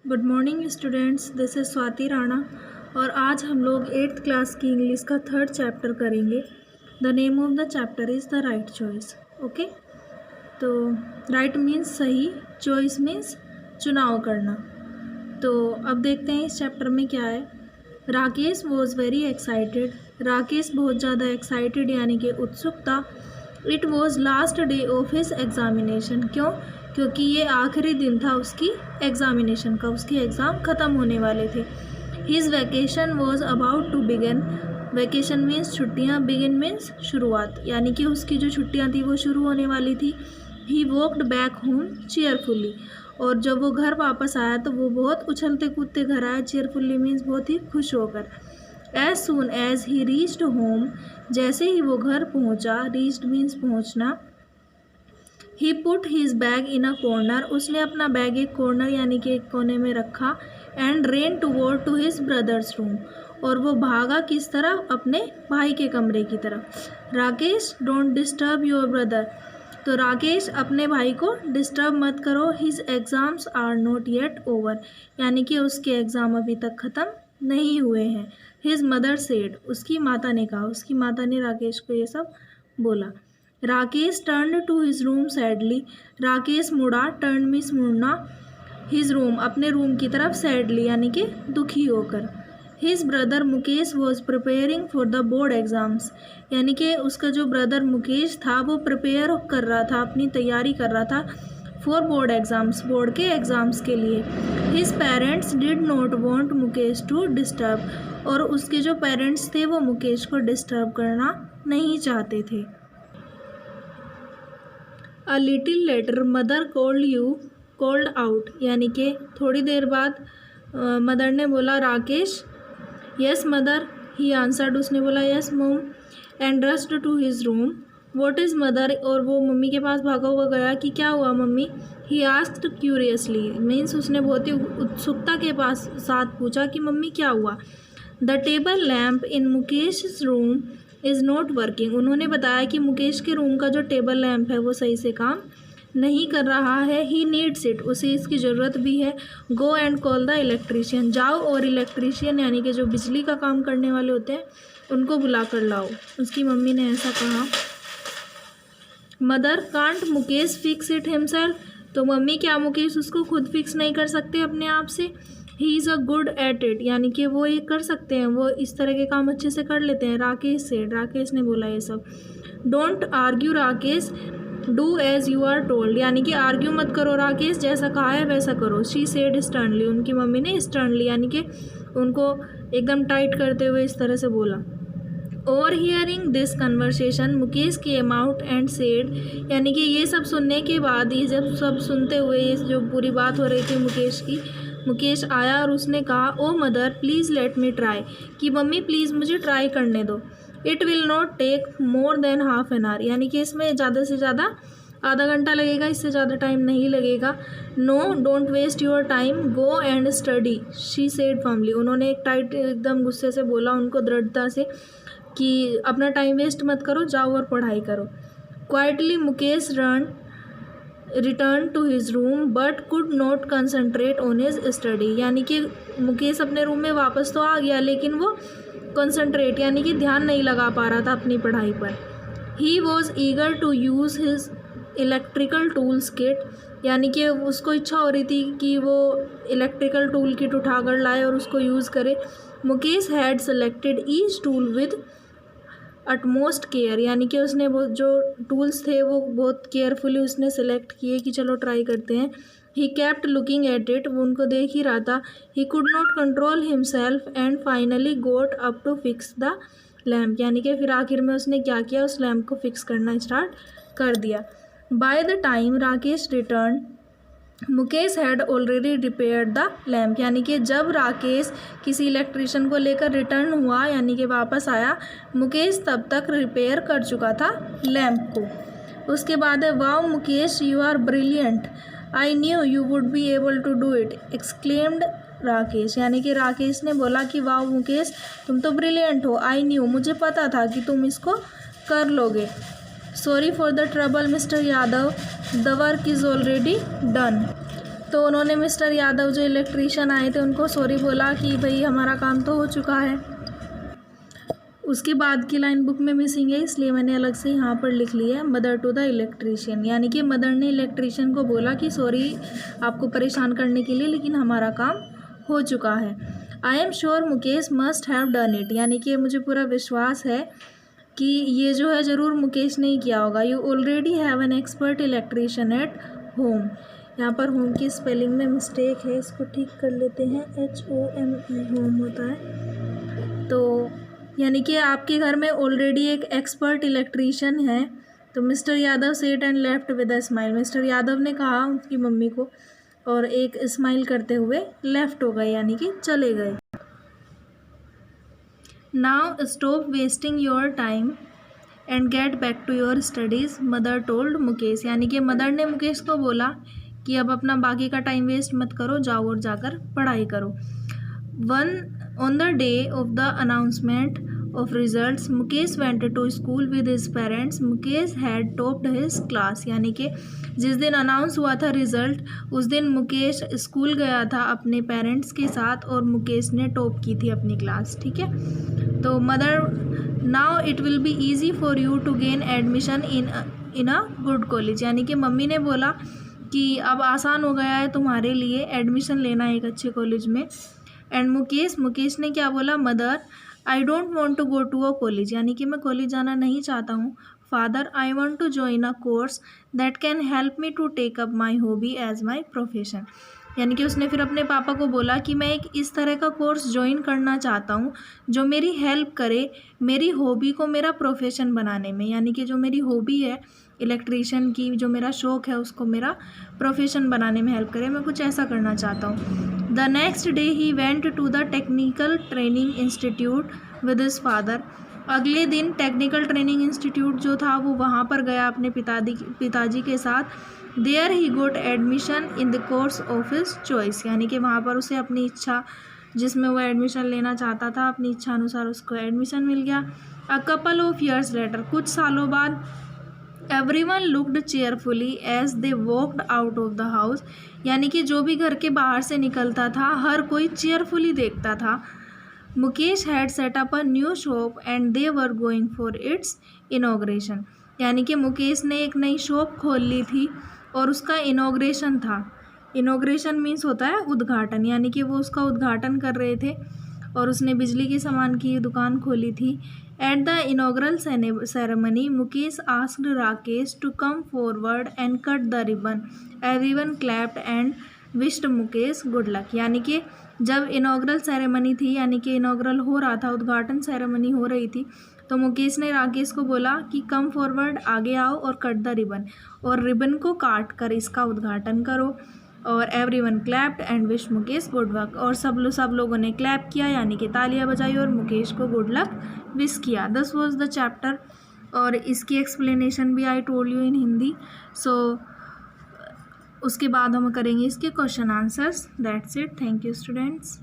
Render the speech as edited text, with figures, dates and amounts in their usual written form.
Good morning students, this is Swati Rana और आज हम लोग 8th क्लास की इंग्लिश का 3rd चैप्टर करेंगे। The name of the chapter is the right choice. Okay, तो राइट मीन्स सही, चॉइस मीन्स चुनाव करना। तो अब देखते हैं इस चैप्टर में क्या है। Rakesh was very excited. Rakesh बहुत ज़्यादा एक्साइटेड यानी कि उत्सुक था। It was last day of his examination. क्यों? क्योंकि ये आखिरी दिन था उसकी एग्ज़ामिनेशन का, उसके एग्ज़ाम ख़त्म होने वाले थे। His vacation was about to begin. Vacation means छुट्टियाँ, बिगिन मीन्स शुरुआत, यानी कि उसकी जो छुट्टियाँ थी वो शुरू होने वाली थी। He walked back home cheerfully. और जब वो घर वापस आया तो वो बहुत उछलते कूदते घर आया। चेयरफुली मीन्स बहुत ही खुश होकर। As soon as he reached home, जैसे ही वो घर पहुंचा, रीच्ड मीन्स पहुंचना। He put his bag in a corner, उसने अपना बैग एक कॉर्नर यानी कि एक कोने में रखा। And ran toward to his brother's room, और वो भागा किस तरफ? अपने भाई के कमरे की तरफ। Rakesh don't disturb your brother, तो राकेश अपने भाई को डिस्टर्ब मत करो। His exams are not yet over, यानी कि उसके एग्ज़ाम अभी तक ख़त्म नहीं हुए हैं। हिज मदर सेड, उसकी माता ने कहा, उसकी माता ने राकेश को ये सब बोला। Rakesh turn to his room sadly, Rakesh मुड़ा, टर्न मीन्स मुड़ना, हिज रूम अपने रूम की तरफ, सैडली यानी कि दुखी होकर। His brother Mukesh was preparing for the board exams, यानी कि उसका जो ब्रदर मुकेश था वो प्रिपेयर कर रहा था, अपनी तैयारी कर रहा था फॉर बोर्ड एग्ज़ाम्स, बोर्ड के एग्ज़ाम्स के लिए। His parents did not want Mukesh to disturb, और उसके जो पेरेंट्स थे वो मुकेश को डिस्टर्ब करना नहीं चाहते थे। A little later mother called out, यानी कि थोड़ी देर बाद मदर ने बोला Rakesh. Yes mother, he answered, उसने बोला yes mom. And rushed to his room. What is mother, और वो मम्मी के पास भागा हुआ गया कि क्या हुआ mummy. He asked curiously, means उसने बहुत ही उत्सुकता के साथ पूछा कि मम्मी क्या हुआ। The table lamp in Mukesh room is not working, उन्होंने बताया कि मुकेश के रूम का जो टेबल लैम्प है वो सही से काम नहीं कर रहा है। ही नीड्स इट, उसे इसकी ज़रूरत भी है। Go and call the electrician, जाओ और इलेक्ट्रीशियन यानी कि जो बिजली का काम करने वाले होते हैं उनको बुला कर लाओ, उसकी मम्मी ने ऐसा कहा। Mother can't Mukesh fix it himself, तो मम्मी क्या मुकेश उसको खुद फिक्स नहीं कर सकते अपने आप से। He is a good at it, यानी कि वो ये कर सकते हैं, वो इस तरह के काम अच्छे से कर लेते हैं। राकेश से, राकेश ने बोला ये सब। Don't argue Rakesh, do as you are told, यानी कि आर्ग्यू मत करो राकेश, जैसा कहा है वैसा करो। शी सेड स्टर्नली, उनकी मम्मी ने स्टर्नली यानी कि उनको एकदम टाइट करते हुए इस तरह से बोला। Over hearing this conversation Mukesh came out and said, यानी कि ये सब सुनने के बाद, ये जब सब सुनते हुए ये जो पूरी बात हो रही थी मुकेश की, मुकेश आया और उसने कहा oh mother please let me try, कि मम्मी प्लीज़ मुझे ट्राई करने दो। It will not take more than half an hour, यानी कि इसमें ज़्यादा से ज़्यादा आधा घंटा लगेगा, इससे ज़्यादा टाइम नहीं लगेगा। No don't waste your time, go and study, she said firmly, उन्होंने एक टाइट एकदम गुस्से से बोला उनको, दृढ़ता से, कि अपना टाइम वेस्ट मत करो, जाओ और पढ़ाई करो। Quietly Mukesh return to his room but could not concentrate on his study, यानी कि मुकेश अपने रूम में वापस तो आ गया लेकिन वो कंसंट्रेट यानी कि ध्यान नहीं लगा पा रहा था अपनी पढ़ाई पर। He was eager to use his electrical tools kit, यानी कि उसको इच्छा हो रही थी कि वो इलेक्ट्रिकल टूल किट उठा कर लाए और उसको यूज़ करे। Mukesh had selected each tool with utmost care, यानी कि उसने वो जो टूल्स थे वो बहुत केयरफुली उसने सेलेक्ट किए कि चलो ट्राई करते हैं। He kept looking at it, वो उनको देख ही रहा था। He could not control himself and finally got up to fix the lamp, यानी कि फिर आखिर में उसने क्या किया, उस लैम्प को फिक्स करना स्टार्ट कर दिया। By the time Rakesh return Mukesh had already repaired the lamp, यानी कि जब राकेश किसी इलेक्ट्रिशियन को लेकर रिटर्न हुआ यानी कि वापस आया, मुकेश तब तक रिपेयर कर चुका था लैम्प को। उसके बाद है wow Mukesh you are brilliant, I knew you would be able to do it, exclaimed Rakesh, यानी कि राकेश ने बोला कि वाओ मुकेश तुम तो ब्रिलियंट हो, आई न्यू मुझे पता था कि तुम इसको कर लोगे। Sorry for the trouble mister Yadav, the work is already done, तो उन्होंने मिस्टर यादव जो इलेक्ट्रीशियन आए थे उनको सॉरी बोला कि भाई हमारा काम तो हो चुका है। उसके बाद की लाइन बुक में मिसिंग है, इसलिए मैंने अलग से यहाँ पर लिख ली है मदर टू द इलेक्ट्रीशियन, यानी कि मदर ने इलेक्ट्रीशियन को बोला कि सॉरी आपको परेशान करने के लिए, लेकिन हमारा काम हो चुका है। I am sure Mukesh must have done it, यानी कि मुझे पूरा विश्वास है कि ये जो है ज़रूर मुकेश ने ही किया होगा। You already have an expert electrician at home, यहाँ पर होम की स्पेलिंग में मिस्टेक है, इसको ठीक कर लेते हैं। HOME होम होता है। तो यानी कि आपके घर में ऑलरेडी एक एक्सपर्ट इलेक्ट्रीशियन है। तो mister Yadav set and left with a smile, mister Yadav ने कहा उनकी मम्मी को और एक स्माइल करते हुए लेफ्ट हो गए, यानी कि चले गए। Now stop wasting your time and get back to your studies, mother told Mukesh, यानी कि मदर ने मुकेश को बोला कि अब अपना बाकी का टाइम वेस्ट मत करो, जाओ और जाकर पढ़ाई करो। On the day of the announcement of results, Mukesh went to school with his parents. Mukesh had topped his class, यानी कि जिस दिन अनाउंस हुआ था रिज़ल्ट उस दिन मुकेश स्कूल गया था अपने पेरेंट्स के साथ और मुकेश ने टॉप की थी अपनी क्लास। ठीक है, तो mother now it will be easy for you to gain admission in a good college, यानी कि मम्मी ने बोला कि अब आसान हो गया है तुम्हारे लिए एडमिशन लेना एक अच्छे कॉलेज में। एंड मुकेश ने क्या बोला, mother I don't want to go to a college, यानी कि मैं कॉलेज जाना नहीं चाहता हूँ। Father I want to join a course that can help me to take up my hobby as my profession, यानी कि उसने फिर अपने पापा को बोला कि मैं एक इस तरह का कोर्स ज्वाइन करना चाहता हूँ जो मेरी हेल्प करे मेरी हॉबी को मेरा प्रोफेशन बनाने में, यानी कि जो मेरी हॉबी है इलेक्ट्रीशियन की, जो मेरा शौक़ है उसको मेरा प्रोफेशन बनाने में हेल्प करे, मैं कुछ ऐसा करना चाहता हूँ। The next day he went to the technical training institute with his father, अगले दिन टेक्निकल ट्रेनिंग इंस्टीट्यूट जो था वो वहाँ पर गया अपने पिताजी के साथ। There he got admission in the course of his choice, यानी कि वहाँ पर उसे अपनी इच्छा जिसमें वो एडमिशन लेना चाहता था अपनी इच्छा अनुसार उसको एडमिशन मिल गया। A couple of years later, कुछ सालों बाद, everyone looked cheerfully as they walked out of the house, यानी कि जो भी घर के बाहर से निकलता था हर कोई चेयरफुली देखता था। Mukesh had set up a new shop and they were going for its inauguration, यानी कि मुकेश ने एक नई शॉप खोल ली थी और उसका इनॉग्रेशन था। इनॉग्रेशन मीन्स होता है उद्घाटन, यानी कि वो उसका उद्घाटन कर रहे थे और उसने बिजली के सामान की दुकान खोली थी। At the inaugural ceremony Mukesh asked Rakesh to come forward and cut the ribbon, everyone clapped and wished Mukesh good luck, यानी कि जब इनॉग्रल सेरेमनी थी, यानी कि इनॉग्रल हो रहा था, उद्घाटन सेरेमनी हो रही थी, तो मुकेश ने राकेश को बोला कि कम फॉरवर्ड, आगे आओ और कट द रिबन, और रिबन को काट कर इसका उद्घाटन करो। और everyone clapped and wish Mukesh good luck, और सब लोगों ने क्लैप किया यानी कि तालियां बजाई और मुकेश को गुड लक विश किया। दिस वाज द चैप्टर, और इसकी एक्सप्लेनेशन भी I told you in Hindi. So उसके बाद हम करेंगे इसके question answers. That's it, thank you students.